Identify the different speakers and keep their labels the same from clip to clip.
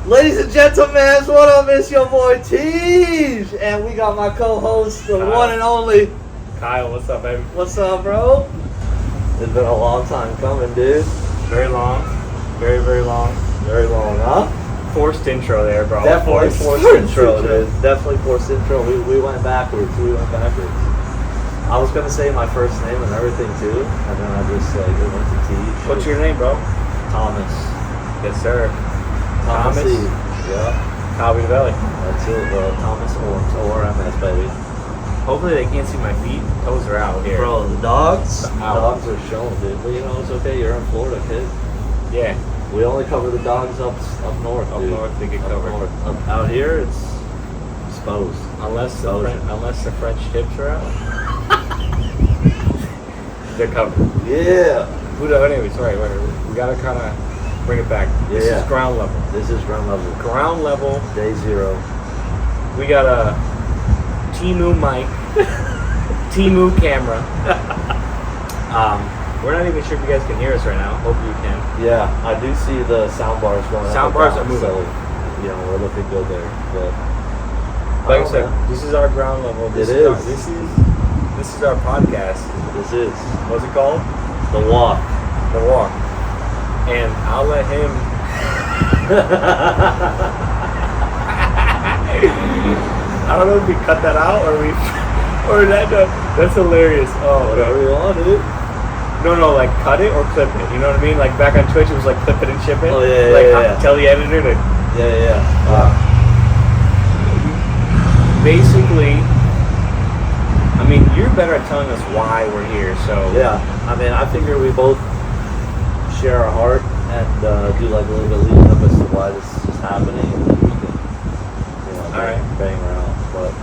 Speaker 1: Ladies and gentlemen, what up? It's your boy Tej, and we got my co-host, the one and only
Speaker 2: Kyle. What's up, baby?
Speaker 1: What's up, bro? It's been a long time coming, dude.
Speaker 2: Very long. Very, very long.
Speaker 1: Very long, huh?
Speaker 2: Forced intro there, bro.
Speaker 1: Definitely forced intro, dude. Definitely forced intro. We went backwards. I was gonna say my first name and everything too, and then I just like it went to Tej.
Speaker 2: What's your name, bro?
Speaker 1: Thomas.
Speaker 2: Yes, sir.
Speaker 1: Thomas.
Speaker 2: Yeah. Copy the belly.
Speaker 1: That's it, bro. Thomas Orms. ORMS, baby.
Speaker 2: Hopefully they can't see my feet. Toes are out here.
Speaker 1: Bro, the dogs
Speaker 2: Ow.
Speaker 1: are showing, dude. But you know, it's okay. You're in Florida, kid.
Speaker 2: Yeah.
Speaker 1: We only cover the dogs up north,
Speaker 2: Up
Speaker 1: dude.
Speaker 2: north they get
Speaker 1: Up
Speaker 2: covered.
Speaker 1: north. Out here, it's exposed.
Speaker 2: Unless the French tips are out. They're covered.
Speaker 1: Yeah.
Speaker 2: Anyways, sorry, we gotta kind of bring it back. This is ground level.
Speaker 1: This is ground level.
Speaker 2: Ground level.
Speaker 1: Day zero.
Speaker 2: We got a Temu mic, Temu camera. We're not even sure if you guys can hear us right now. Hopefully you can.
Speaker 1: Yeah, I do see the sound bars going up.
Speaker 2: Sound
Speaker 1: and
Speaker 2: bars
Speaker 1: down,
Speaker 2: are moving.
Speaker 1: So, you know, we're looking good there. But
Speaker 2: Like I said, this is our ground level. This is our podcast.
Speaker 1: This is.
Speaker 2: What's it called?
Speaker 1: The Walk.
Speaker 2: The Walk. And I'll let him. I don't know if we cut that out or that's hilarious. Oh,
Speaker 1: whatever you want, dude.
Speaker 2: No, like cut it or clip it. You know what I mean? Like back on Twitch, it was like clip it and ship it.
Speaker 1: Oh yeah,
Speaker 2: like tell the editor to.
Speaker 1: Yeah.
Speaker 2: Basically, I mean, you're better at telling us why we're here. So
Speaker 1: yeah, I mean, I figure we both share our heart and do like a little bit leading up as to why this is happening, and then we can, bang around. But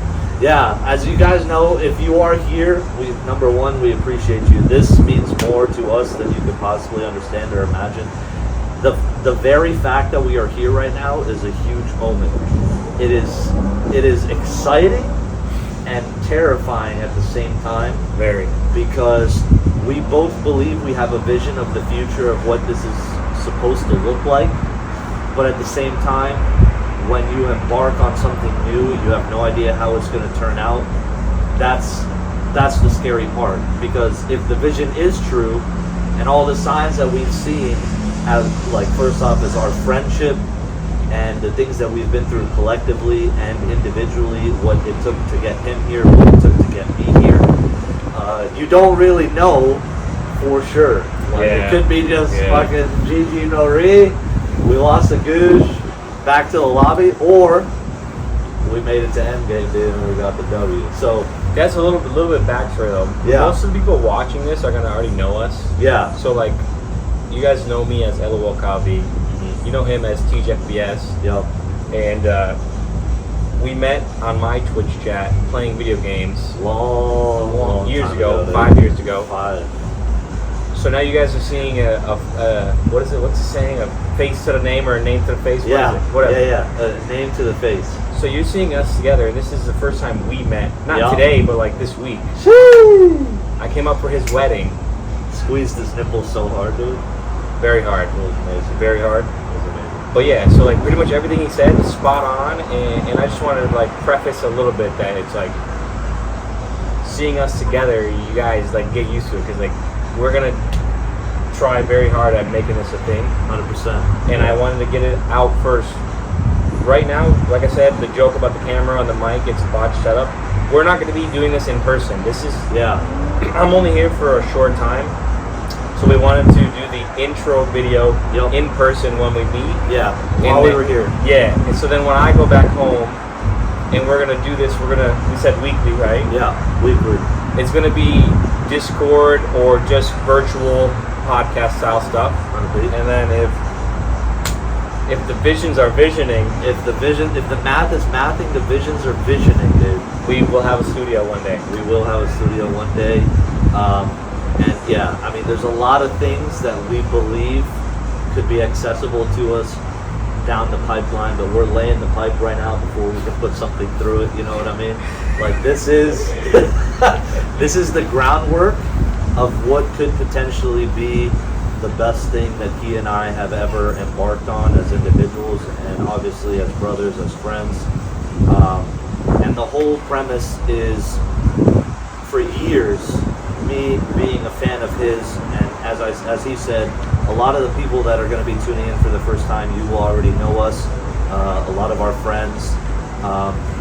Speaker 1: yeah, as you guys know, if you are here, number one, we appreciate you. This means more to us than you could possibly understand or imagine. The very fact that we are here right now is a huge moment. It is exciting and terrifying at the same time.
Speaker 2: Very.
Speaker 1: Because we both believe we have a vision of the future of what this is supposed to look like, but at the same time, when you embark on something new, you have no idea how it's going to turn out. That's the scary part, because if the vision is true and all the signs that we've seen, as like first off is our friendship and the things that we've been through collectively and individually, what it took to get him here, what it took to get me here, you don't really know for sure. Like, it could be just fucking GG no re, we lost a goosh, back to the lobby, or we made it to endgame, dude, and we got the W. So
Speaker 2: that's a little bit backstory though.
Speaker 1: Yeah.
Speaker 2: Most of the people watching this are gonna already know us.
Speaker 1: Yeah.
Speaker 2: So like, you guys know me as LOL Kavi. Mm-hmm. You know him as TJFBS.
Speaker 1: Yep.
Speaker 2: And we met on my Twitch chat playing video games
Speaker 1: long
Speaker 2: years
Speaker 1: time
Speaker 2: ago,
Speaker 1: 5
Speaker 2: years ago.
Speaker 1: 5.
Speaker 2: So now you guys are seeing what's the saying? A face to the name or a name to the face?
Speaker 1: Yeah.
Speaker 2: What is it? Whatever.
Speaker 1: Yeah. A name to the face.
Speaker 2: So you're seeing us together, and this is the first time we met. Not today, but like this week.
Speaker 1: Shoo!
Speaker 2: I came up for his wedding.
Speaker 1: Squeezed his nipples so hard, dude.
Speaker 2: Very hard.
Speaker 1: It was amazing.
Speaker 2: Very hard.
Speaker 1: It was amazing.
Speaker 2: But yeah, so like pretty much everything he said is spot on, and I just wanted to like preface a little bit that it's like seeing us together, you guys like get used to it, because like we're gonna try very hard at making this a thing.
Speaker 1: 100%.
Speaker 2: And I wanted to get it out first. Right now, like I said, the joke about the camera and the mic, it's a botched setup. We're not going to be doing this in person. This is I'm only here for a short time, so we wanted to do the intro video in person when we meet.
Speaker 1: Yeah, while we were here.
Speaker 2: Yeah, and so then when I go back home, and we're gonna do this, we said weekly, right?
Speaker 1: Yeah, weekly.
Speaker 2: It's gonna be Discord or just virtual podcast style stuff. And then if the visions are visioning,
Speaker 1: if the math is mathing, the visions are visioning, dude.
Speaker 2: We will have a studio one day.
Speaker 1: We will have a studio one day. And yeah, I mean, there's a lot of things that we believe could be accessible to us down the pipeline, but we're laying the pipe right now before we can put something through it. You know what I mean? Like this is this is the groundwork of what could potentially be the best thing that he and I have ever embarked on as individuals, and obviously as brothers, as friends. And the whole premise is, for years, me being a fan of his, and as he said, a lot of the people that are going to be tuning in for the first time, you will already know us, a lot of our friends.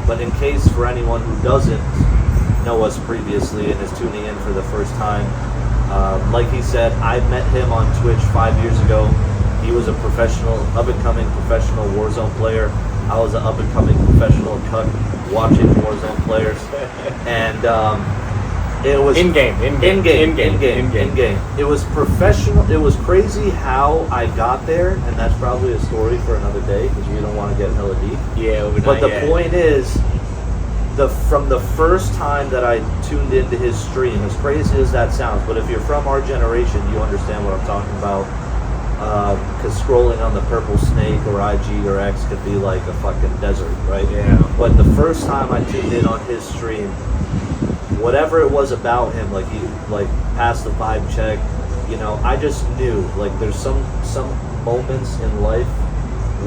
Speaker 1: But in case for anyone who doesn't know us previously and is tuning in for the first time, like he said, I met him on Twitch 5 years ago. He was a professional, up-and-coming professional Warzone player. I was an up-and-coming professional cut watching Warzone players, and it was in game. It was professional. It was crazy how I got there, and that's probably a story for another day because we don't want to get hella deep.
Speaker 2: Yeah,
Speaker 1: but the point is, from the first time that I tuned into his stream, as crazy as that sounds, but if you're from our generation, you understand what I'm talking about. Because scrolling on the purple snake or IG or X could be like a fucking desert, right?
Speaker 2: Yeah.
Speaker 1: But the first time I tuned in on his stream, whatever it was about him, like he passed the vibe check, you know, I just knew, like, there's some moments in life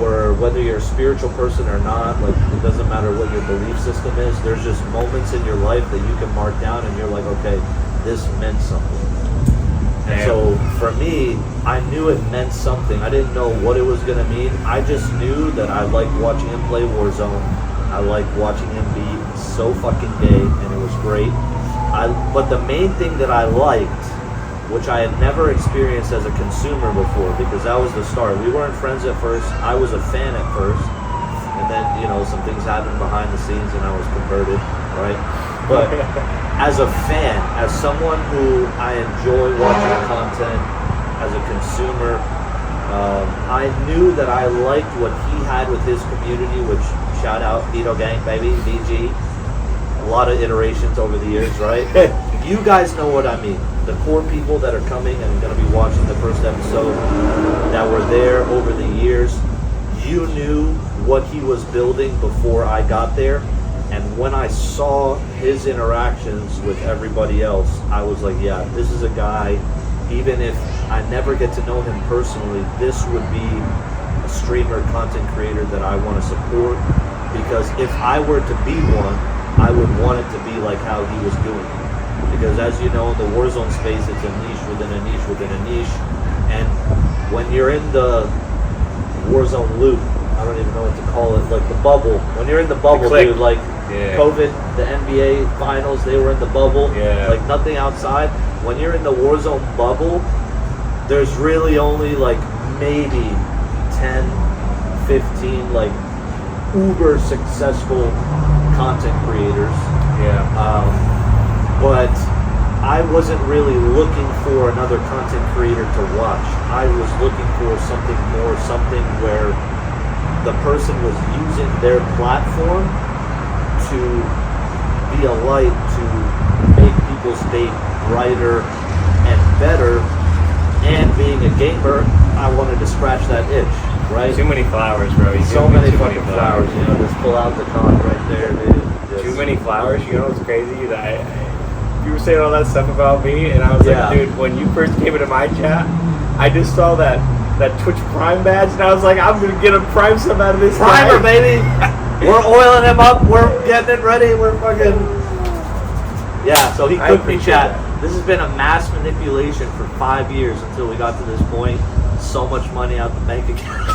Speaker 1: where whether you're a spiritual person or not, like, it doesn't matter what your belief system is, there's just moments in your life that you can mark down and you're like, okay, this meant something. And so for me, I knew it meant something. I didn't know what it was going to mean. I just knew that I liked watching him play Warzone. I liked watching him be so fucking gay, and it was great. But the main thing that I liked, which I had never experienced as a consumer before, because that was the start. We weren't friends at first. I was a fan at first. And then, you know, some things happened behind the scenes and I was converted, right? But as a fan, as someone who I enjoy watching content, as a consumer, I knew that I liked what he had with his community, which, shout out, Vito Gang, baby, VG. A lot of iterations over the years, right? You guys know what I mean. The core people that are coming and going to be watching the first episode that were there over the years, you knew what he was building before I got there. And when I saw his interactions with everybody else, I was like, yeah, this is a guy, even if I never get to know him personally, this would be a streamer, content creator that I want to support. Because if I were to be one, I would want it to be like how he was doing it. Because as you know, in the Warzone space, it's a niche within a niche within a niche. And when you're in the Warzone loop, I don't even know what to call it, like the bubble. When you're in the bubble, dude, like COVID, the NBA finals, they were in the bubble. Like nothing outside. When you're in the Warzone bubble, there's really only like maybe 10, 15 like uber successful content creators. But I wasn't really looking for another content creator to watch. I was looking for something more, something where the person was using their platform to be a light, to make people's day brighter and better. And being a gamer, I wanted to scratch that itch, right?
Speaker 2: Too many flowers, bro.
Speaker 1: So many fucking flowers. You know, just pull out the con right there, dude.
Speaker 2: Too many flowers. You know what's crazy? That you were saying all that stuff about me, and I was like, dude, when you first came into my chat, I just saw that Twitch Prime badge, and I was like, I'm gonna get a Prime sub out of this
Speaker 1: Primer,
Speaker 2: guy.
Speaker 1: baby. We're oiling him up. We're getting it ready. We're fucking. Yeah. So he cooked me, chat. This has been a mass manipulation for 5 years until we got to this point. So much money out the bank account.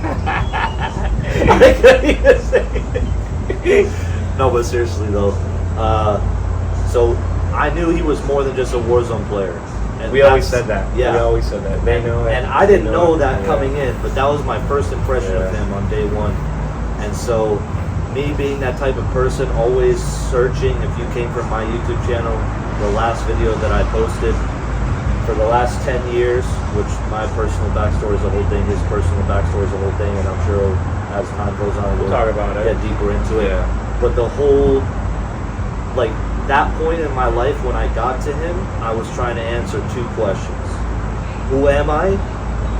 Speaker 1: I couldn't even say it. No, but seriously though. So I knew he was more than just a Warzone player. And
Speaker 2: we always said that.
Speaker 1: Yeah.
Speaker 2: We always said that. They know it.
Speaker 1: And I didn't know that coming in, but that was my first impression of him on day one. And so, me being that type of person, always searching, if you came from my YouTube channel, the last video that I posted, for the last 10 years, which my personal backstory is a whole thing, his personal backstory is a whole thing, and I'm sure as time goes on,
Speaker 2: we'll talk about it.
Speaker 1: Get deeper into it. But the whole, like, that point in my life when I got to him, I was trying to answer two questions. Who am I,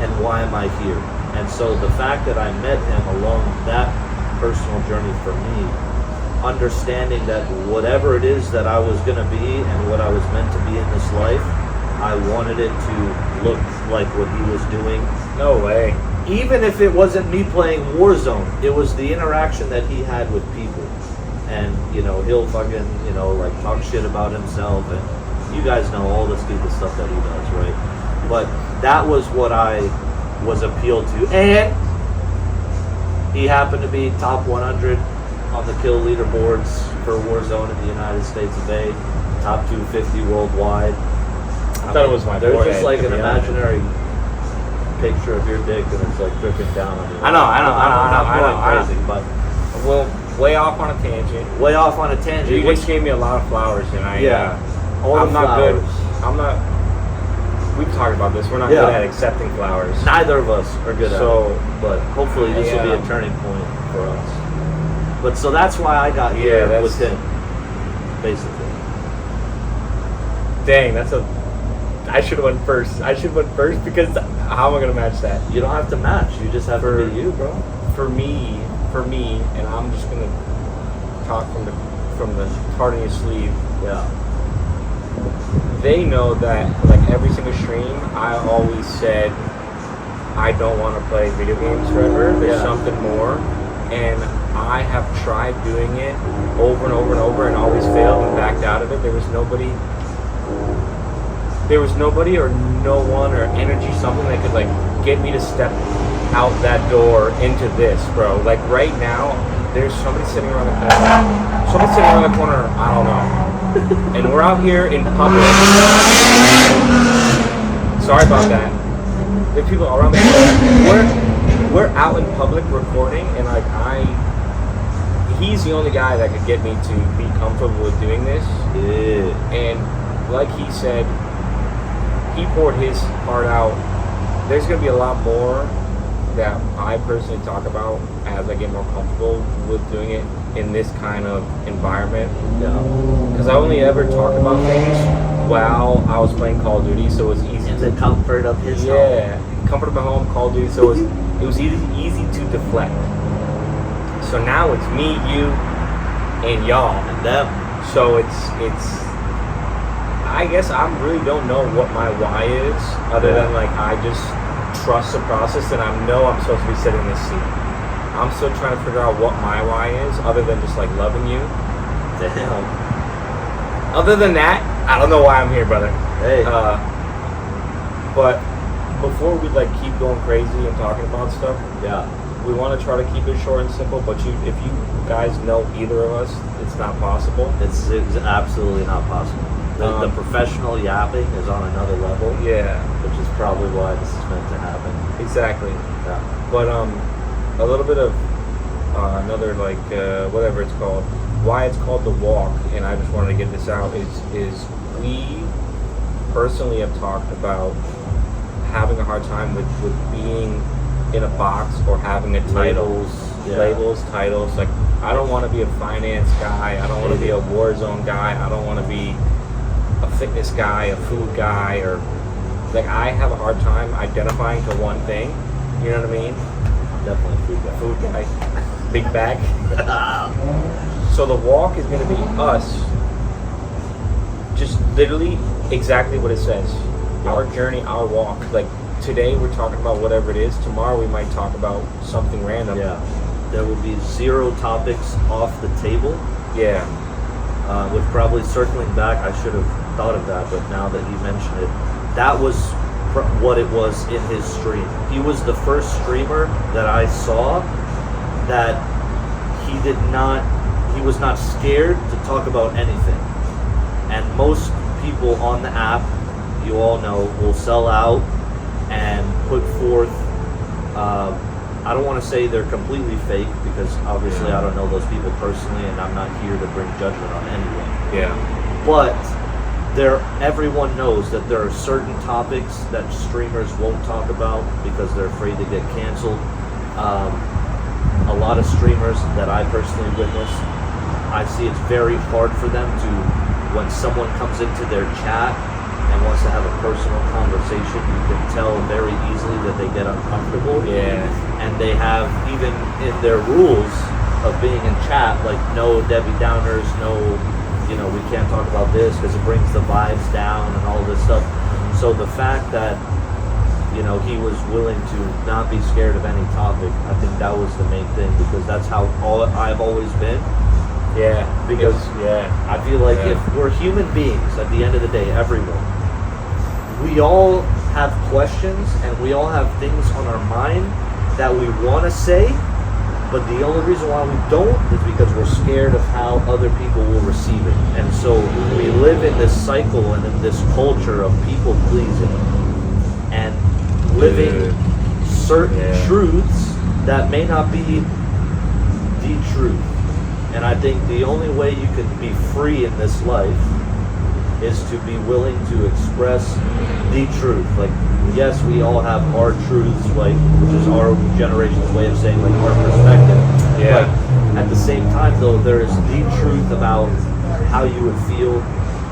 Speaker 1: and why am I here? And so the fact that I met him along that personal journey for me, understanding that whatever it is that I was going to be and what I was meant to be in this life, I wanted it to look like what he was doing.
Speaker 2: No way.
Speaker 1: Even if it wasn't me playing Warzone, it was the interaction that he had with people. And, you know, he'll fucking, you know, like talk shit about himself. And you guys know all the stupid stuff that he does, right? But that was what I was appealed to. And he happened to be top 100 on the kill leaderboards for Warzone in the United States of A, top 250 worldwide.
Speaker 2: I thought it was my
Speaker 1: There's
Speaker 2: forehead,
Speaker 1: just like
Speaker 2: to
Speaker 1: an
Speaker 2: be honest.
Speaker 1: imaginary picture of your dick and it's like dripping down on you.
Speaker 2: I know.
Speaker 1: I'm not going crazy, but
Speaker 2: Well, way off on a tangent.
Speaker 1: way off on a tangent.
Speaker 2: You just gave me a lot of flowers, and
Speaker 1: all
Speaker 2: I'm
Speaker 1: the
Speaker 2: not
Speaker 1: flowers.
Speaker 2: good. I'm not. We've talked about this. We're not
Speaker 1: Yeah.
Speaker 2: good at accepting flowers.
Speaker 1: Neither of us are good at
Speaker 2: So-
Speaker 1: it, but hopefully this will be a turning point for us. But so that's why I got here with him, basically.
Speaker 2: Dang, that's a. I should have went first. Because how am I gonna match that?
Speaker 1: You don't have to match. You just have to be you, bro.
Speaker 2: For me, and I'm just gonna talk from the heart of your sleeve.
Speaker 1: Yeah.
Speaker 2: They know that, like, every single stream, I always said I don't want to play video games forever. There's something more, and I have tried doing it over and over and over, and always failed and backed out of it. There was nobody or no one or energy, something that could like get me to step out that door into this, bro. Like right now, there's somebody sitting around the corner. I don't know. And we're out here in public. Sorry about that. There's people around the corner. We're out in public recording, and like he's the only guy that could get me to be comfortable with doing this.
Speaker 1: Yeah.
Speaker 2: And like he said, he poured his heart out. There's going to be a lot more that I personally talk about as I get more comfortable with doing it in this kind of environment.
Speaker 1: Yeah.
Speaker 2: Because I only ever talked about things while I was playing Call of Duty, so it was easy.
Speaker 1: In the comfort of his home.
Speaker 2: Yeah, comfort of my home, Call of Duty, so it was easy to deflect. So now it's me, you, and y'all.
Speaker 1: And them.
Speaker 2: So it's I guess I really don't know what my why is, other than like I just trust the process and I know I'm supposed to be sitting in this seat. I'm still trying to figure out what my why is, other than just like loving you.
Speaker 1: Damn.
Speaker 2: Other than that, I don't know why I'm here, brother.
Speaker 1: Hey.
Speaker 2: But before we like keep going crazy and talking about stuff, we want to try to keep it short and simple. But if you guys know either of us, it's not possible.
Speaker 1: It's absolutely not possible. The professional yapping is on another level.
Speaker 2: Yeah.
Speaker 1: Which is probably why this is meant to happen.
Speaker 2: Exactly.
Speaker 1: Yeah.
Speaker 2: But a little bit of another like whatever it's called, why it's called The Walk, and I just wanted to get this out is we personally have talked about having a hard time with being in a box or having a title. Labels, titles. Like I don't want to be a finance guy. I don't want to be a Warzone guy. I don't want to be a fitness guy, a food guy, or like I have a hard time identifying to one thing. You know what I mean?
Speaker 1: Definitely
Speaker 2: Food guy. Big bag. So The Walk is going to be us, just literally exactly what it says. Our journey, our walk. Like today we're talking about whatever it is. Tomorrow we might talk about something random.
Speaker 1: Yeah. There will be 0 topics off the table.
Speaker 2: Yeah.
Speaker 1: With probably circling back, I should have thought of that, but now that you mentioned it, that was what it was in his stream. He was the first streamer that I saw that he was not scared to talk about anything. And most people on the app, you all know, will sell out and put forth, I don't want to say they're completely fake, because obviously I don't know those people personally and I'm not here to bring judgment on anyone.
Speaker 2: Yeah.
Speaker 1: But everyone knows that there are certain topics that streamers won't talk about because they're afraid to get canceled. A lot of streamers that I personally witness, I see it's very hard for them to, when someone comes into their chat and wants to have a personal conversation, you can tell very easily that they get uncomfortable.
Speaker 2: Yeah.
Speaker 1: And they have, even in their rules of being in chat, like no Debbie Downers, no, we can't talk about this because it brings the vibes down and all this stuff. So so the fact that, you know, he was willing to not be scared of any topic, I think that was the main thing, because that's how I've always been.
Speaker 2: Yeah.
Speaker 1: Because I feel like
Speaker 2: Yeah.
Speaker 1: if we're human beings, at the end of the day, everyone, we all have questions and we all have things on our mind that we want to say, but the only reason why we don't is because we're scared of how other people will receive it. And so we live in this cycle and in this culture of people pleasing and living certain truths that may not be the truth. And I think the only way you can be free in this life is to be willing to express the truth. Like, yes, we all have our truths, like, which is our generation's way of saying, like, our perspective.
Speaker 2: Yeah.
Speaker 1: But at the same time, though, there is the truth about how you would feel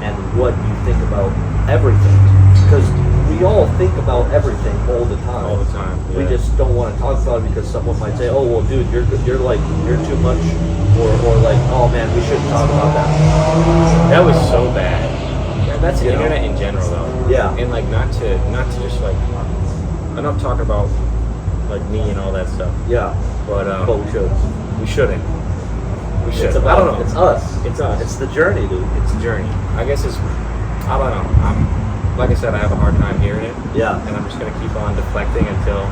Speaker 1: and what you think about everything. Because we all think about everything all the time.
Speaker 2: All the time.
Speaker 1: We
Speaker 2: yeah.
Speaker 1: just don't want to talk about it because someone might say, "Oh, well, dude, you're too much," or like, "Oh man, we shouldn't talk about that."
Speaker 2: That was so bad. Yeah, that's the
Speaker 1: You know?
Speaker 2: internet in general, though.
Speaker 1: Yeah.
Speaker 2: And like, not to just like, I'm not talking about like me and all that stuff.
Speaker 1: Yeah,
Speaker 2: But
Speaker 1: we should.
Speaker 2: we shouldn't. We should.
Speaker 1: It's about,
Speaker 2: I don't know.
Speaker 1: It's us.
Speaker 2: It's us.
Speaker 1: It's the journey, dude.
Speaker 2: It's a journey. I guess it's. I don't know. Like I said, I have a hard time hearing it.
Speaker 1: Yeah.
Speaker 2: And I'm just gonna keep on deflecting until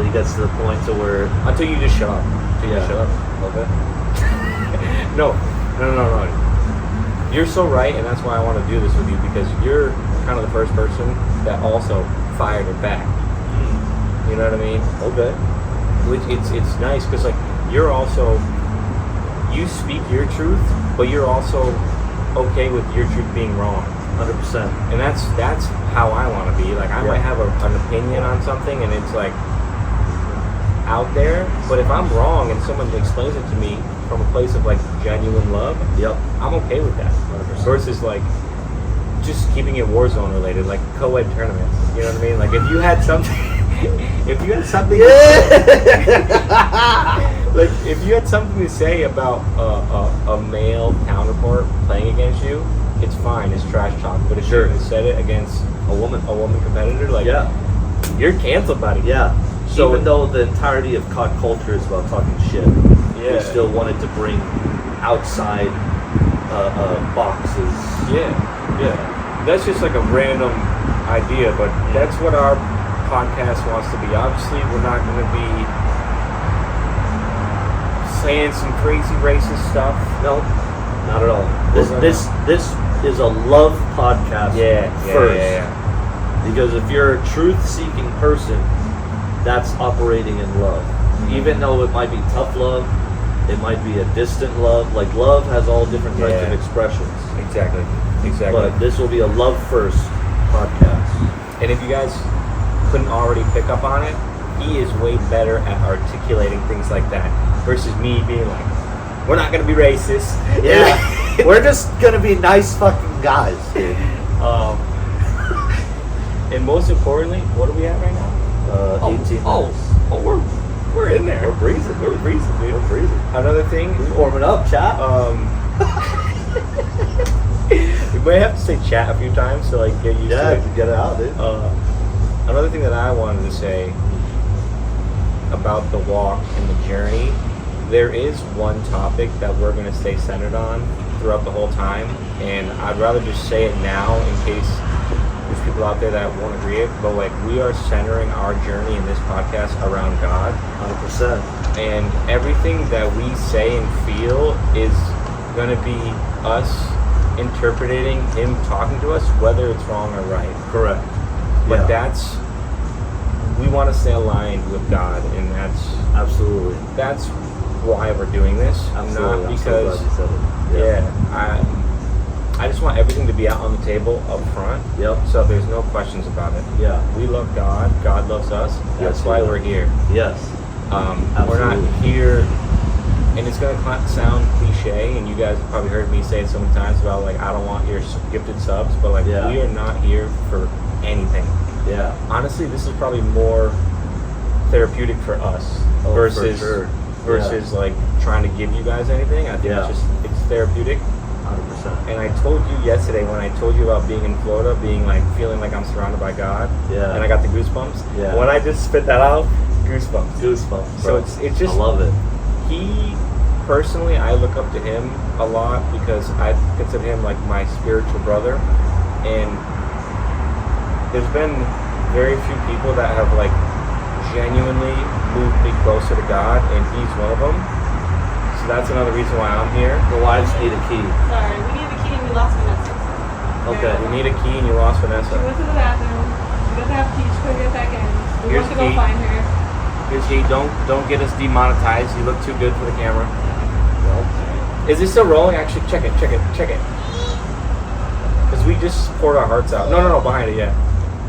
Speaker 1: He gets to the point to where.
Speaker 2: until you just shut up. Until you just shut up.
Speaker 1: Okay.
Speaker 2: No. You're so right, and that's why I want to do this with you, because you're kind of the first person that also fired it back. You know what I mean?
Speaker 1: Okay.
Speaker 2: Which it's nice because like you're also, you speak your truth, but you're also okay with your truth being wrong.
Speaker 1: 100%.
Speaker 2: And that's how I want to be. Like I might have an opinion on something, and it's like out there, but if I'm wrong and someone explains it to me from a place of like genuine love,
Speaker 1: Yep.
Speaker 2: I'm okay with that.
Speaker 1: 100%.
Speaker 2: Versus like just keeping it Warzone related, like co-ed tournaments. You know what I mean? Like if you had something, like if you had something to say about a male counterpart playing against you, it's fine. It's trash talk. But if you said it against a woman competitor, like you're canceled, buddy.
Speaker 1: Yeah.
Speaker 2: So
Speaker 1: even though the entirety of COD culture is about talking shit, we still wanted to bring outside boxes.
Speaker 2: Yeah. That's just like a random idea, but that's what our podcast wants to be. Obviously, we're not going to be saying some crazy racist stuff.
Speaker 1: No, not at all. This is a love podcast. First.
Speaker 2: Yeah.
Speaker 1: Because if you're a truth-seeking person, that's operating in love. Even though it might be tough love, it might be a distant love. Like love has all different types of expressions.
Speaker 2: Exactly.
Speaker 1: But this will be a love first podcast.
Speaker 2: And if you guys couldn't already pick up on it, he is way better at articulating things like that versus me being like, we're not going to be racist.
Speaker 1: Yeah. We're just going to be nice fucking guys, dude.
Speaker 2: And most importantly, what are we at right now?
Speaker 1: 18 minutes.
Speaker 2: Oh, we're in there.
Speaker 1: We're breezing, dude. We're breezing.
Speaker 2: Another thing.
Speaker 1: We're warming up, chat.
Speaker 2: We might have to say chat a few times to like get used to it.
Speaker 1: To get it out, dude.
Speaker 2: Another thing that I wanted to say about the walk and the journey, there is one topic that we're going to stay centered on throughout the whole time, and I'd rather just say it now in case there's people out there that won't agree it, but like we are centering our journey in this podcast around God.
Speaker 1: 100%.
Speaker 2: And everything that we say and feel is going to be us interpreting him talking to us, whether it's wrong or right.
Speaker 1: Correct.
Speaker 2: But we want to stay aligned with God, and
Speaker 1: absolutely
Speaker 2: that's why we're doing this.
Speaker 1: Absolutely.
Speaker 2: Not because
Speaker 1: I'm so glad you said it.
Speaker 2: I just want everything to be out on the table up front.
Speaker 1: Yep.
Speaker 2: So there's no questions about it.
Speaker 1: Yeah.
Speaker 2: We love God. God loves us. That's why we're here.
Speaker 1: Yes.
Speaker 2: We're not here, and it's going to sound cliche, and you guys have probably heard me say it so many times about like I don't want your gifted subs, but like we are not here for anything.
Speaker 1: Yeah.
Speaker 2: Honestly, this is probably more therapeutic for us versus like trying to give you guys anything. I think it's therapeutic.
Speaker 1: 100%.
Speaker 2: And I told you yesterday when I told you about being in Florida, being like feeling like I'm surrounded by God.
Speaker 1: Yeah.
Speaker 2: And I got the goosebumps.
Speaker 1: Yeah.
Speaker 2: When I just spit that out, goosebumps.
Speaker 1: Goosebumps.
Speaker 2: So
Speaker 1: Bro.
Speaker 2: it's just
Speaker 1: I love it.
Speaker 2: He personally, I look up to him a lot because I consider him like my spiritual brother. And there's been very few people that have like genuinely moved me closer to God, and he's one of them. So that's another reason why I'm here.
Speaker 1: The wives need a key.
Speaker 3: Sorry, we need the key and we lost Vanessa.
Speaker 1: Okay.
Speaker 2: You need a key and you lost Vanessa.
Speaker 3: She went to the bathroom. She doesn't have a key. She couldn't get back in. We
Speaker 2: Here's
Speaker 3: want to
Speaker 2: the
Speaker 3: go
Speaker 2: key.
Speaker 3: find her.
Speaker 2: Here's key. Don't get us demonetized. You look too good for the camera. Is this still rolling? Actually, check it. Because we just poured our hearts out. No, behind it, yeah.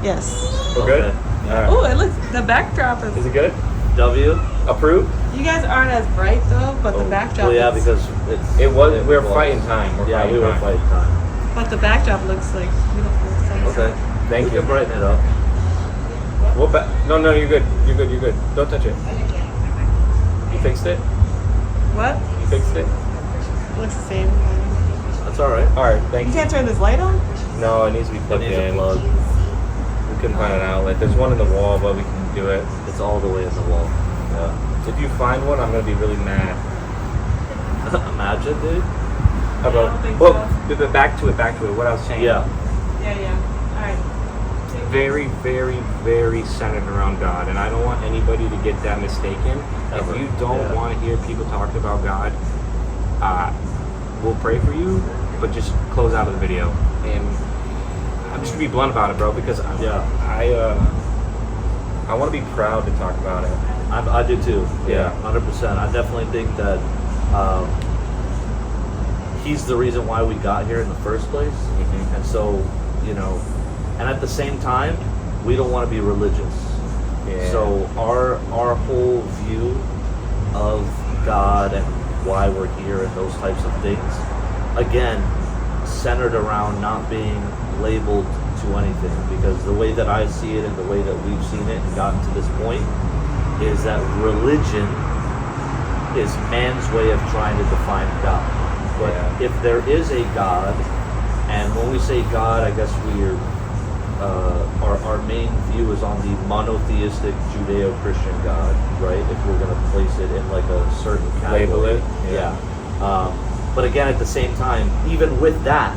Speaker 4: Yes.
Speaker 2: We're good?
Speaker 1: Okay.
Speaker 2: Alright.
Speaker 4: Oh, it looks. The backdrop is.
Speaker 2: Is it good?
Speaker 1: W?
Speaker 2: Approved?
Speaker 4: You guys aren't as bright though, but the
Speaker 2: Oh,
Speaker 4: backdrop.
Speaker 1: Well, yeah,
Speaker 4: is,
Speaker 1: because it's...
Speaker 2: We were fighting time.
Speaker 1: Yeah, we were fighting time.
Speaker 4: But the backdrop looks like beautiful.
Speaker 1: Okay.
Speaker 2: Thank
Speaker 1: We
Speaker 2: you.
Speaker 1: can brighten it up.
Speaker 2: No, you're good. You're good. Don't touch it. You fixed it?
Speaker 4: What?
Speaker 2: You fixed it?
Speaker 4: Looks the same.
Speaker 1: That's alright.
Speaker 2: Alright, thank
Speaker 4: You
Speaker 2: you.
Speaker 4: can't turn this light on?
Speaker 2: No, it needs to be
Speaker 1: It
Speaker 2: plugged
Speaker 1: needs a
Speaker 2: in.
Speaker 1: plug.
Speaker 2: We couldn't find an outlet. There's one in the wall, but we can do it.
Speaker 1: It's all the way in the wall. Yeah.
Speaker 2: If you find one, I'm gonna be really mad.
Speaker 1: Imagine, dude.
Speaker 2: How
Speaker 4: I don't
Speaker 2: about?
Speaker 4: think
Speaker 2: But back to it. What I was saying.
Speaker 1: Yeah.
Speaker 4: Yeah. Alright.
Speaker 2: Very, very, very centered around God, and I don't want anybody to get that mistaken.
Speaker 1: Ever.
Speaker 2: If you don't
Speaker 1: Yeah.
Speaker 2: want to hear people talking about God, we'll pray for you, but just close out of the video. And I'm just gonna be blunt about it, bro, because I want to be proud to talk about it.
Speaker 1: I do too.
Speaker 2: Yeah.
Speaker 1: 100%. I definitely think that he's the reason why we got here in the first place.
Speaker 2: Mhm.
Speaker 1: And so, and at the same time, we don't want to be religious.
Speaker 2: Yeah.
Speaker 1: So our whole view of God and why we're here and those types of things, again, centered around not being labeled to anything. Because the way that I see it and the way that we've seen it and gotten to this point is that religion is man's way of trying to define God. But
Speaker 2: Yeah.
Speaker 1: if there is a God, and when we say God, I guess we're our main view is on the monotheistic Judeo-Christian God, right? If we're going to place it in like a certain category.
Speaker 2: Label it,
Speaker 1: Yeah. But again, at the same time, even with that,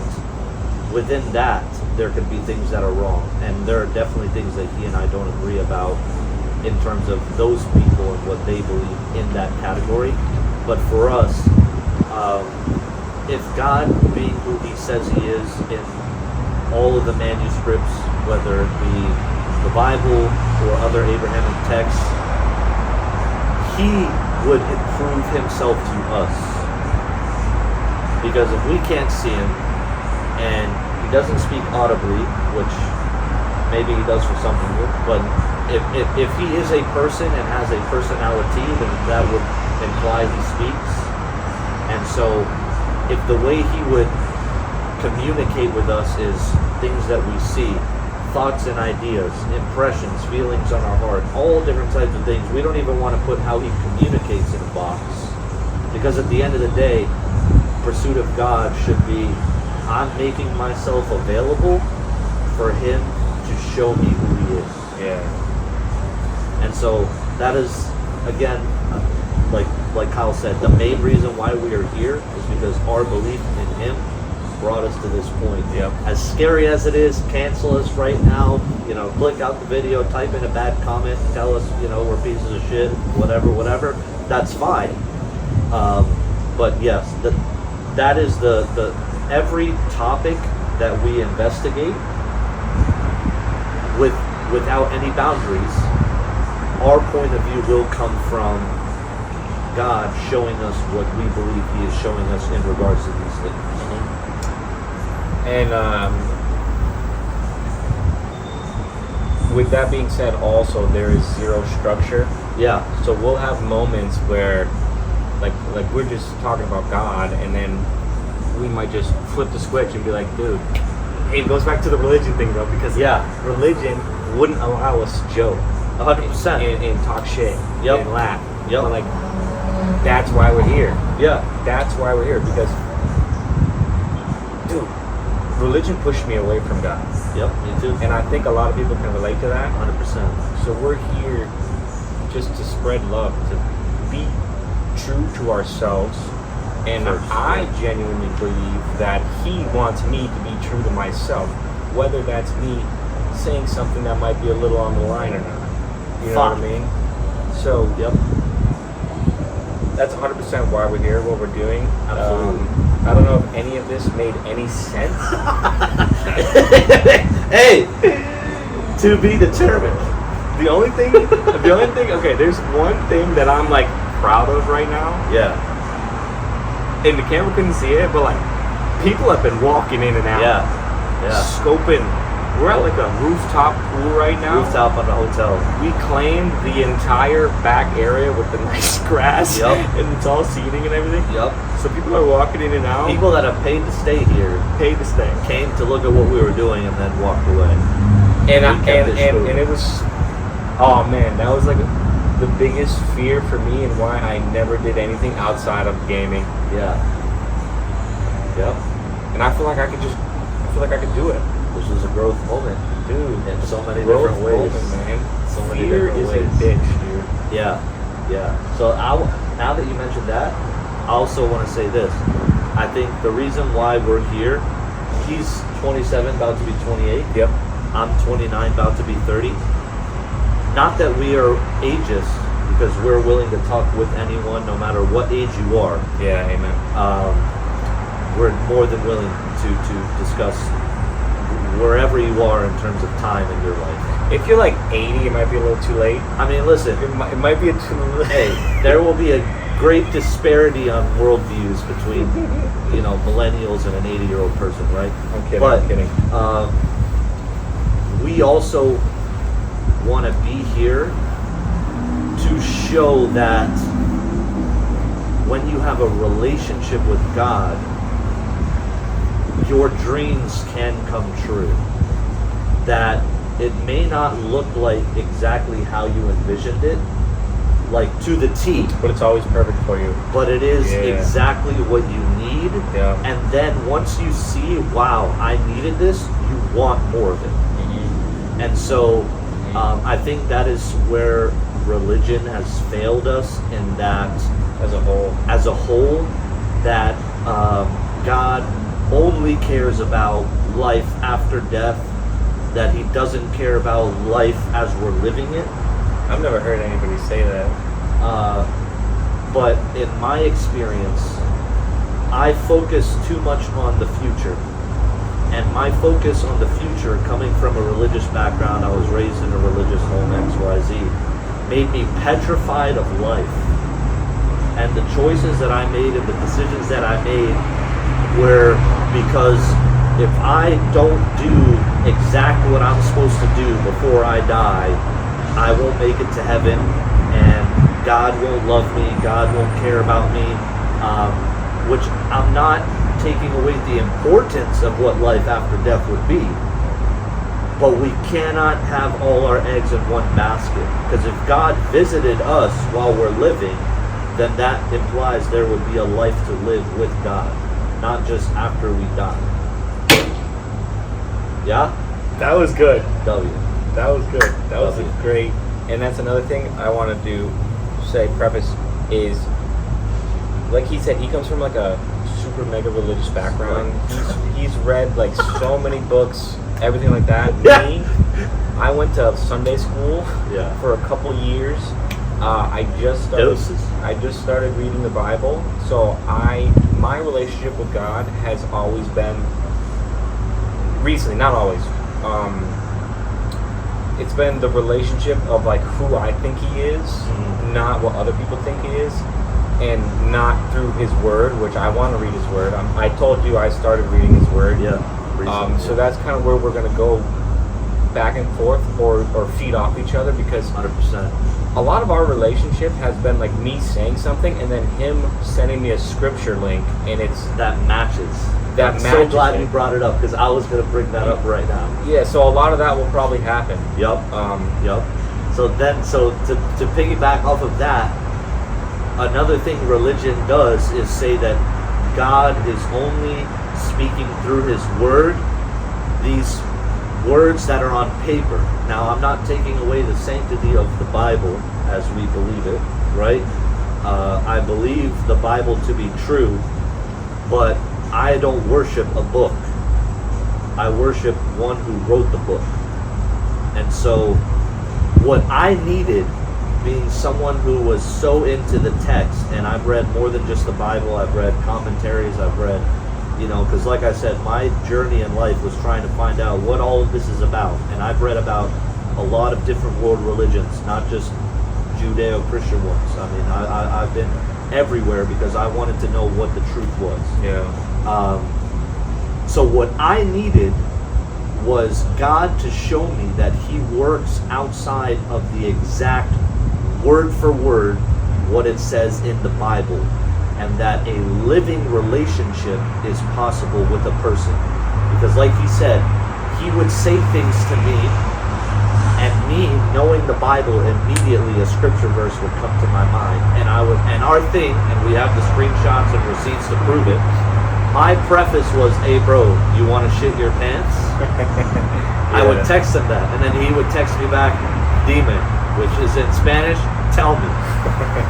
Speaker 1: within that, there could be things that are wrong. And there are definitely things that he and I don't agree about in terms of those people and what they believe in that category. But for us, if God being who he says he is in all of the manuscripts, whether it be the Bible or other Abrahamic texts, he would prove himself to us. Because if we can't see him and he doesn't speak audibly, which maybe he does for some people, but if he is a person and has a personality, then that would imply he speaks. And so if the way he would communicate with us is things that we see, thoughts and ideas, impressions, feelings on our heart, all different types of things, we don't even want to put how he communicates in a box. Because at the end of the day, pursuit of God should be, I'm making myself available for him to show me who he is.
Speaker 2: Yeah.
Speaker 1: And so that is, again, like Kyle said, the main reason why we are here is because our belief in him brought us to this point.
Speaker 2: Yep.
Speaker 1: As scary as it is, cancel us right now. Click out the video, type in a bad comment, tell us, we're pieces of shit, whatever. That's fine. But yes, that is the every topic that we investigate without any boundaries. Our point of view will come from God showing us what we believe he is showing us in regards to these things.
Speaker 2: And with that being said, also there is zero structure.
Speaker 1: Yeah.
Speaker 2: So we'll have moments where, like we're just talking about God, and then we might just flip the switch and be like, dude, it goes back to the religion thing, though, because religion wouldn't allow us to joke,
Speaker 1: 100%.
Speaker 2: and talk shit,
Speaker 1: Yep.
Speaker 2: and laugh.
Speaker 1: Yep.
Speaker 2: But, that's why we're here.
Speaker 1: Yeah.
Speaker 2: That's why we're here, because dude, religion pushed me away from God.
Speaker 1: Yep, me too.
Speaker 2: And I think a lot of people can relate to that.
Speaker 1: 100%.
Speaker 2: So we're here just to spread love, to be true to ourselves. And
Speaker 1: First,
Speaker 2: I genuinely believe that he wants me to be true to myself, whether that's me saying something that might be a little on the line or not. You know what I mean? So,
Speaker 1: Yep.
Speaker 2: that's 100% why we're here, what we're doing.
Speaker 1: Absolutely.
Speaker 2: I don't know if any of this made any sense.
Speaker 1: Hey, to be determined.
Speaker 2: The only thing, okay, there's one thing that I'm like proud of right now.
Speaker 1: Yeah.
Speaker 2: And the camera couldn't see it, but like people have been walking in and out.
Speaker 1: Yeah.
Speaker 2: Scoping. We're at like a rooftop pool right now.
Speaker 1: Rooftop on the hotel.
Speaker 2: We claimed the entire back area with the nice grass.
Speaker 1: Yep.
Speaker 2: And it's all seating and everything.
Speaker 1: Yep.
Speaker 2: So people are walking in and out.
Speaker 1: People that have paid to stay here
Speaker 2: paid to stay.
Speaker 1: came to look at what we were doing and then walked away.
Speaker 2: And
Speaker 1: We kept it moving.
Speaker 2: it was, oh man, that was like the biggest fear for me and why I never did anything outside of gaming.
Speaker 1: Yeah. Yep.
Speaker 2: And I feel like I could do it.
Speaker 1: This was a growth moment,
Speaker 2: Dude,
Speaker 1: in so many
Speaker 2: growth
Speaker 1: different ways.
Speaker 2: moment, man.
Speaker 1: So many
Speaker 2: Fear
Speaker 1: different
Speaker 2: is
Speaker 1: ways.
Speaker 2: a bitch, dude.
Speaker 1: Yeah. So now that you mentioned that, I also want to say this. I think the reason why we're here, he's 27, about to be 28.
Speaker 2: Yep.
Speaker 1: I'm 29, about to be 30. Not that we are ageist, because we're willing to talk with anyone, no matter what age you are.
Speaker 2: Yeah, amen.
Speaker 1: We're more than willing to discuss wherever you are in terms of time in your life.
Speaker 2: If you're like 80, it might be a little too late.
Speaker 1: I mean, listen,
Speaker 2: It might be a too late.
Speaker 1: hey, there will be a great disparity on worldviews between, millennials and an 80-year-old person, right?
Speaker 2: I'm kidding.
Speaker 1: But
Speaker 2: I'm kidding.
Speaker 1: we also want to be here to show that when you have a relationship with God, your dreams can come true. That it may not look like exactly how you envisioned it, like to the T,
Speaker 2: But it's always perfect for you.
Speaker 1: but it is
Speaker 2: Yeah.
Speaker 1: exactly what you need.
Speaker 2: Yeah.
Speaker 1: And then once you see, wow, I needed this, you want more of it. And so I think that is where religion has failed us, in that
Speaker 2: As a whole.
Speaker 1: that God only cares about life after death, that he doesn't care about life as we're living it.
Speaker 2: I've never heard anybody say that.
Speaker 1: But in my experience, I focus too much on the future. And my focus on the future, coming from a religious background, I was raised in a religious home, XYZ, made me petrified of life. And the choices that I made and the decisions that I made were because if I don't do exactly what I'm supposed to do before I die, I won't make it to heaven, and God won't love me, God won't care about me, which I'm not taking away the importance of what life after death would be. But we cannot have all our eggs in one basket, because if God visited us while we're living, then that implies there would be a life to live with God, not just after we die. Yeah?
Speaker 2: That was good.
Speaker 1: W.
Speaker 2: That was good. That was
Speaker 1: Love
Speaker 2: a great. And that's another thing I wanted to preface is, like he said, he comes from like a super mega religious background. He's read like so many books, everything like that.
Speaker 1: Yeah.
Speaker 2: Me, I went to Sunday school for a couple years. I just started reading the Bible. So my relationship with God has always been, recently, not always, it's been the relationship of like who I think he is, not what other people think he is, and not through his word, which I want to read his word. I told you I started reading his word. So that's kind of where we're going to go back and forth or feed off each other, because
Speaker 1: 100%.
Speaker 2: a lot of our relationship has been like me saying something and then him sending me a scripture link, and it's
Speaker 1: That matches.
Speaker 2: That
Speaker 1: I'm so
Speaker 2: matches
Speaker 1: glad
Speaker 2: it.
Speaker 1: you brought it up, because I was going to bring that up right now.
Speaker 2: yeah. So a lot of that will probably happen.
Speaker 1: Yep. Yep. So to piggyback off of that, another thing religion does is say that God is only speaking through His Word, these words that are on paper. Now, I'm not taking away the sanctity of the Bible as we believe it, right? I believe the Bible to be true, but I don't worship a book. I worship one who wrote the book. And so, what I needed, being someone who was so into the text, and I've read more than just the Bible, I've read commentaries, I've read, because like I said, my journey in life was trying to find out what all of this is about. And I've read about a lot of different world religions, not just Judeo-Christian ones. I mean, I've been everywhere because I wanted to know what the truth was.
Speaker 2: Yeah.
Speaker 1: So what I needed was God to show me that He works outside of the exact word for word what it says in the Bible, and that a living relationship is possible with a person. Because like He said, He would say things to me, and me knowing the Bible, immediately a scripture verse would come to my mind, and our thing, and we have the screenshots and receipts to prove it, my preface was, "Hey bro, you want to shit your pants?" I would text him that, and then he would text me back, "Dime," which is in Spanish, "Tell me."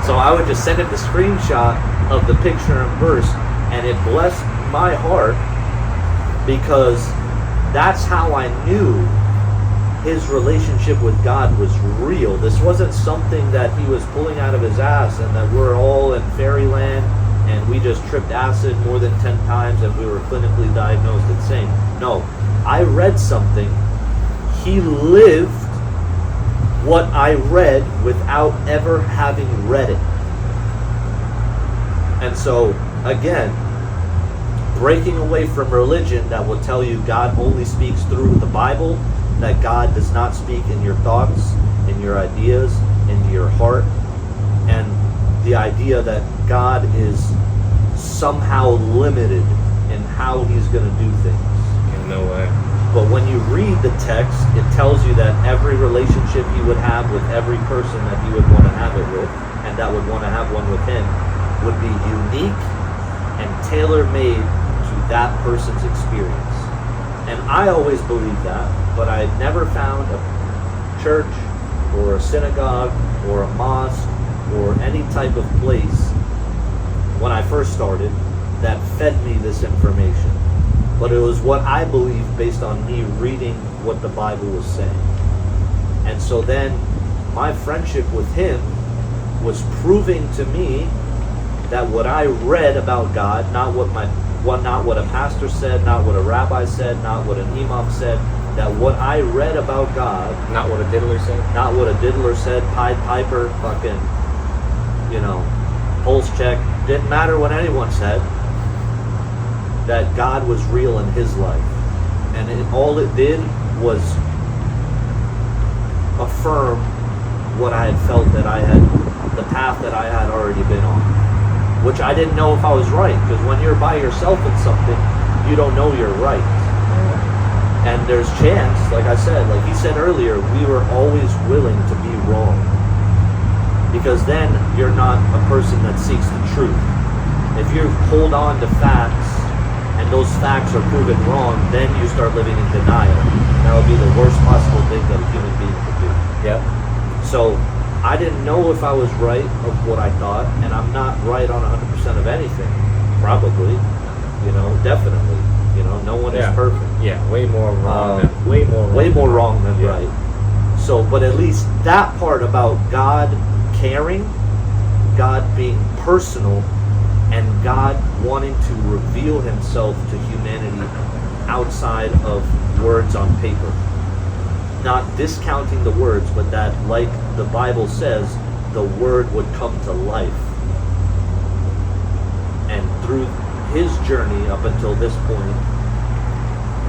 Speaker 1: So I would just send him the screenshot of the picture and verse, and it blessed my heart because that's how I knew his relationship with God was real. This wasn't something that he was pulling out of his ass and that we're all in fairyland and we just tripped acid more than 10 times and we were clinically diagnosed insane. No, I read something. He lived what I read without ever having read it. And so, again, breaking away from religion that will tell you God only speaks through the Bible, that God does not speak in your thoughts, in your ideas, into your heart, and the idea that God is somehow limited in how He's going to do things.
Speaker 2: In no way.
Speaker 1: But when you read the text, it tells you that every relationship He would have with every person that He would want to have it with, and that would want to have one with Him, would be unique and tailor-made to that person's experience. And I always believed that, but I had never found a church or a synagogue or a mosque or any type of place when I first started that fed me this information. But it was what I believed based on me reading what the Bible was saying. And so then my friendship with him was proving to me that what I read about God, not what a pastor said, not what a rabbi said, not what an imam said, that what I read about God,
Speaker 2: Not what a diddler said.
Speaker 1: Pied Piper, fucking, pulse check, didn't matter what anyone said, that God was real in his life. And all it did was affirm what I had felt that I had, the path that I had already been on. Which I didn't know if I was right, because when you're by yourself in something, you don't know you're right. And there's chance, like I said, like he said earlier, we were always willing to be wrong. Because then you're not a person that seeks the truth. If you hold on to facts, and those facts are proven wrong, then you start living in denial. That would be the worst possible thing that a human being could do.
Speaker 2: Yep.
Speaker 1: So I didn't know if I was right of what I thought, and I'm not right on 100% of anything. Probably, definitely. No one is perfect.
Speaker 2: Yeah, way more wrong.
Speaker 1: Way more wrong than
Speaker 2: Yeah.
Speaker 1: right. So, but at least that part about God caring, God being personal, and God wanting to reveal Himself to humanity outside of words on paper. Not discounting the words, but that, like the Bible says, the Word would come to life. And through His journey up until this point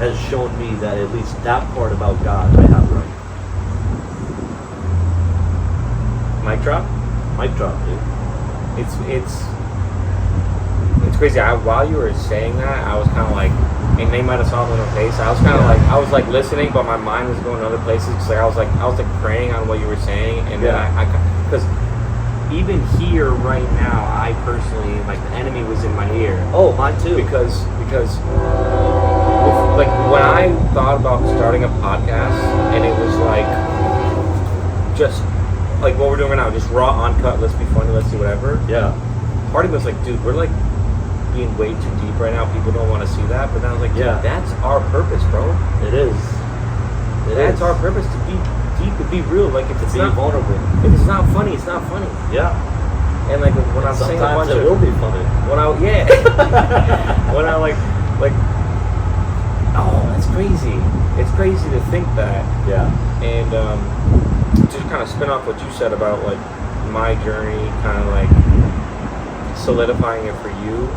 Speaker 1: has shown me that at least that part about God I have right.
Speaker 2: Mic drop?
Speaker 1: Mic drop, dude.
Speaker 2: It's crazy. While you were saying that, I was kind of like, and they might have saw it on my face. I was kind of like, I was like listening, but my mind was going other places. Cause I was like praying on what you were saying, and then because even here right now, I personally, like, the enemy was in my ear.
Speaker 1: Oh, mine too.
Speaker 2: Because like, when I thought about starting a podcast, and it was like, just like what we're doing right now, just raw, uncut, let's be funny, let's do whatever.
Speaker 1: Yeah.
Speaker 2: Part of me was like, dude, we're like being way too deep right now. People don't want to see that. But then I was like, dude,
Speaker 1: Yeah.
Speaker 2: that's our purpose, bro.
Speaker 1: It is.
Speaker 2: That's our purpose, to be deep, to be real. Like, if it's
Speaker 1: Be
Speaker 2: not
Speaker 1: vulnerable.
Speaker 2: if it's not funny, it's not funny.
Speaker 1: Yeah.
Speaker 2: And like when I'm saying a
Speaker 1: Sometimes
Speaker 2: bunch
Speaker 1: it
Speaker 2: of,
Speaker 1: will be funny.
Speaker 2: when I when I like, oh, that's crazy. It's crazy to think that.
Speaker 1: Yeah.
Speaker 2: And to kind of spin off what you said about like my journey, kind of like solidifying it for you.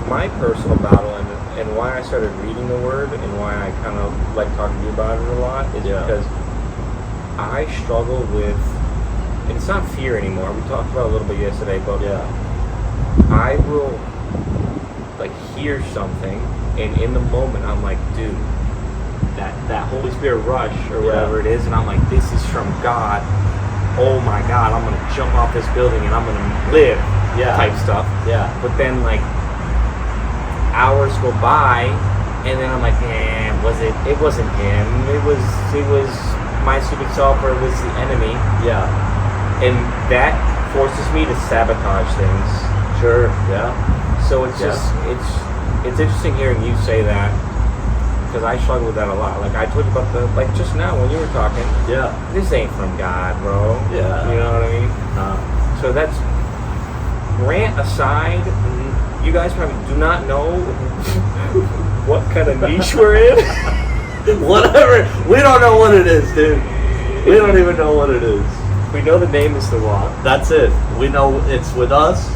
Speaker 2: My personal battle and why I started reading the Word and why I kind of like talking to you about it a lot is because I struggle with, and it's not fear anymore. We talked about it a little bit yesterday, but I will like hear something, and in the moment I'm like, dude, that Holy Spirit rush or whatever it is, and I'm like, this is from God. Oh my God, I'm gonna jump off this building and I'm gonna live, type stuff.
Speaker 1: Yeah.
Speaker 2: But then like hours go by, and then I'm like, it wasn't him. It was my stupid self, or it was the enemy.
Speaker 1: Yeah.
Speaker 2: And that forces me to sabotage things.
Speaker 1: Sure. Yeah.
Speaker 2: So it's just it's interesting hearing you say that, because I struggle with that a lot. Like I told you about like just now when you were talking.
Speaker 1: Yeah.
Speaker 2: This ain't from God, bro.
Speaker 1: Yeah.
Speaker 2: You know what I mean? So that's rant aside. You guys probably do not know what kind of niche we're in.
Speaker 1: Whatever. We don't know what it is, dude. We don't even know what it is.
Speaker 2: We know the name is the Walk.
Speaker 1: That's it. We know it's with us.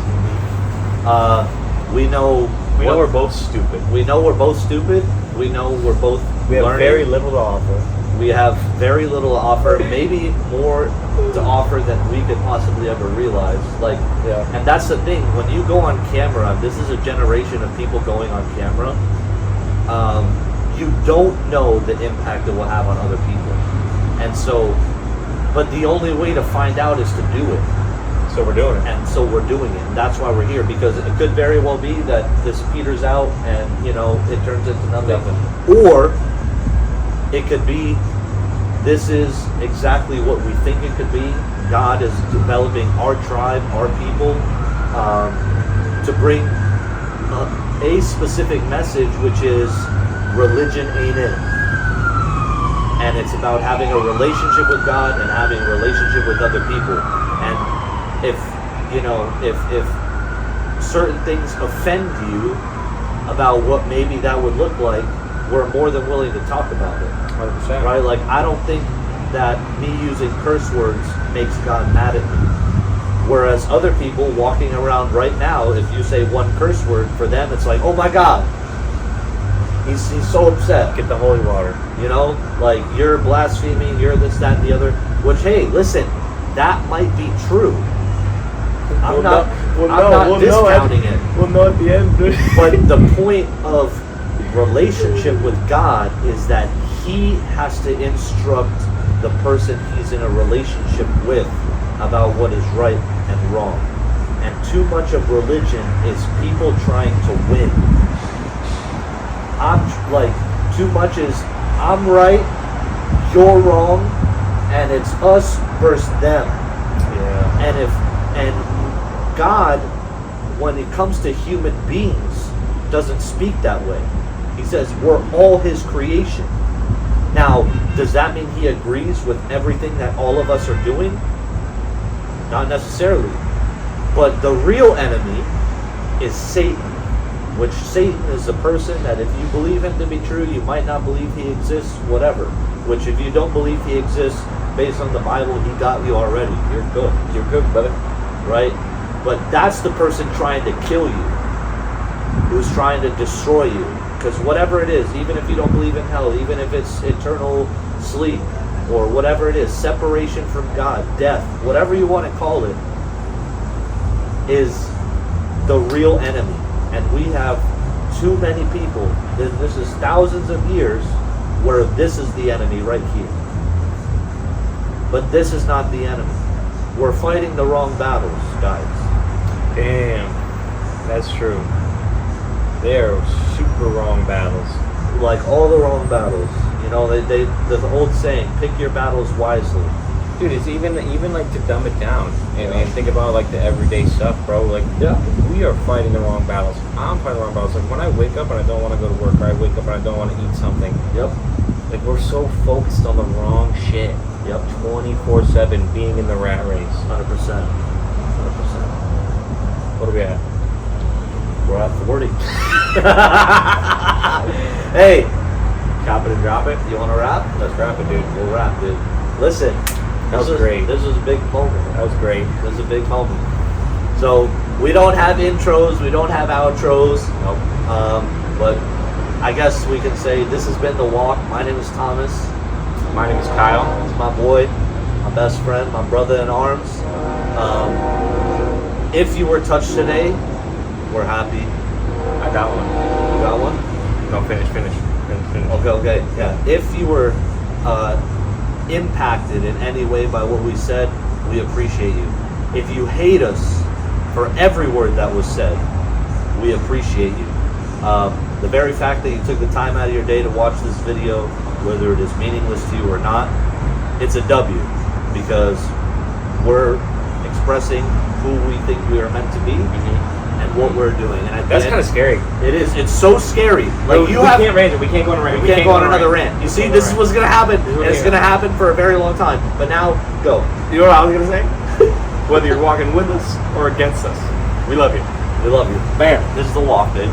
Speaker 1: We know
Speaker 2: we're both stupid.
Speaker 1: We know we're both stupid. We know we're both
Speaker 2: We have
Speaker 1: learning.
Speaker 2: very little to offer.
Speaker 1: We have very little to offer, maybe more to offer than we could possibly ever realize. Like, and that's the thing. When you go on camera, this is a generation of people going on camera. You don't know the impact it will have on other people, and so, but the only way to find out is to do it.
Speaker 2: So we're doing it.
Speaker 1: And so we're doing it, and that's why we're here, because it could very well be that this peters out and, you know, it turns into nothing. Or it could be this is exactly what we think it could be. God is developing our tribe, our people, to bring a specific message, which is religion ain't it. And it's about having a relationship with God and having a relationship with other people. And if certain things offend you about what maybe that would look like, we're more than willing to talk about it.
Speaker 2: 100%.
Speaker 1: Right? Like, I don't think that me using curse words makes God mad at me. Whereas other people walking around right now, if you say one curse word, for them it's like, oh my God, he's so upset.
Speaker 2: Get the holy water.
Speaker 1: You know, like, you're blaspheming, you're this, that, and the other. Which, hey, listen, that might be true. I'm not discounting it.
Speaker 2: We'll know at the end.
Speaker 1: But the point of relationship with God is that He has to instruct the person He's in a relationship with about what is right and wrong. And too much of religion is people trying to win. Too much is, I'm right, you're wrong, and it's us versus them.
Speaker 2: Yeah.
Speaker 1: And God, when it comes to human beings, doesn't speak that way. He says we're all His creation. Now, does that mean He agrees with everything that all of us are doing? Not necessarily. But the real enemy is Satan, which Satan is the person that if you believe him to be true, you might not believe he exists, whatever. Which if you don't believe he exists, based on the Bible, he got you already. You're good.
Speaker 2: You're good, brother.
Speaker 1: Right? But that's the person trying to kill you, who's trying to destroy you. Because whatever it is, even if you don't believe in hell, even if it's eternal sleep, or whatever it is, separation from God, death, whatever you want to call it, is the real enemy. And we have too many people, this is thousands of years, where this is the enemy right here. But this is not the enemy. we're fighting the wrong battles, guys.
Speaker 2: Damn, that's true. They're super wrong battles.
Speaker 1: Like all the wrong battles. You know, the old saying, pick your battles wisely.
Speaker 2: Dude, it's even like to dumb it down and think about like the everyday stuff, bro. Like, we are fighting the wrong battles. I'm fighting the wrong battles. Like when I wake up and I don't want to go to work, or I wake up and I don't want to eat something.
Speaker 1: Yep.
Speaker 2: Like we're so focused on the wrong shit.
Speaker 1: Yep.
Speaker 2: 24/7 being in the rat race.
Speaker 1: 100%. 100%.
Speaker 2: What are we at?
Speaker 1: We're at 40. Hey,
Speaker 2: Chop it and drop it.
Speaker 1: you want to wrap?
Speaker 2: Let's wrap it, dude.
Speaker 1: We'll wrap, dude. Listen,
Speaker 2: That was great.
Speaker 1: This was a big moment.
Speaker 2: That was great.
Speaker 1: This is a big moment. So we don't have intros, we don't have outros.
Speaker 2: Nope.
Speaker 1: But I guess we can say this has been The Walk. My name is Thomas.
Speaker 2: My name is Kyle.
Speaker 1: It's my boy, my best friend, my brother in arms. If you were touched today, we're happy.
Speaker 2: I got one.
Speaker 1: You got one?
Speaker 2: No, finish.
Speaker 1: Okay. Yeah. If you were impacted in any way by what we said, we appreciate you. If you hate us for every word that was said, we appreciate you. The very fact that you took the time out of your day to watch this video, whether it is meaningless to you or not, it's a W, because we're expressing who we think we are meant to be and what we're doing. And at the
Speaker 2: That's
Speaker 1: end,
Speaker 2: kind of scary.
Speaker 1: it is. It's so scary. Like
Speaker 2: we can't rant it. We can't go on a rant.
Speaker 1: we can't go on another rant. You see, this is what's gonna happen, and it's gonna happen for a very long time. But now, go.
Speaker 2: You know what I was gonna say? Whether you're walking with us or against us, we love you.
Speaker 1: We love you.
Speaker 2: Bam.
Speaker 1: This is The Walk, dude.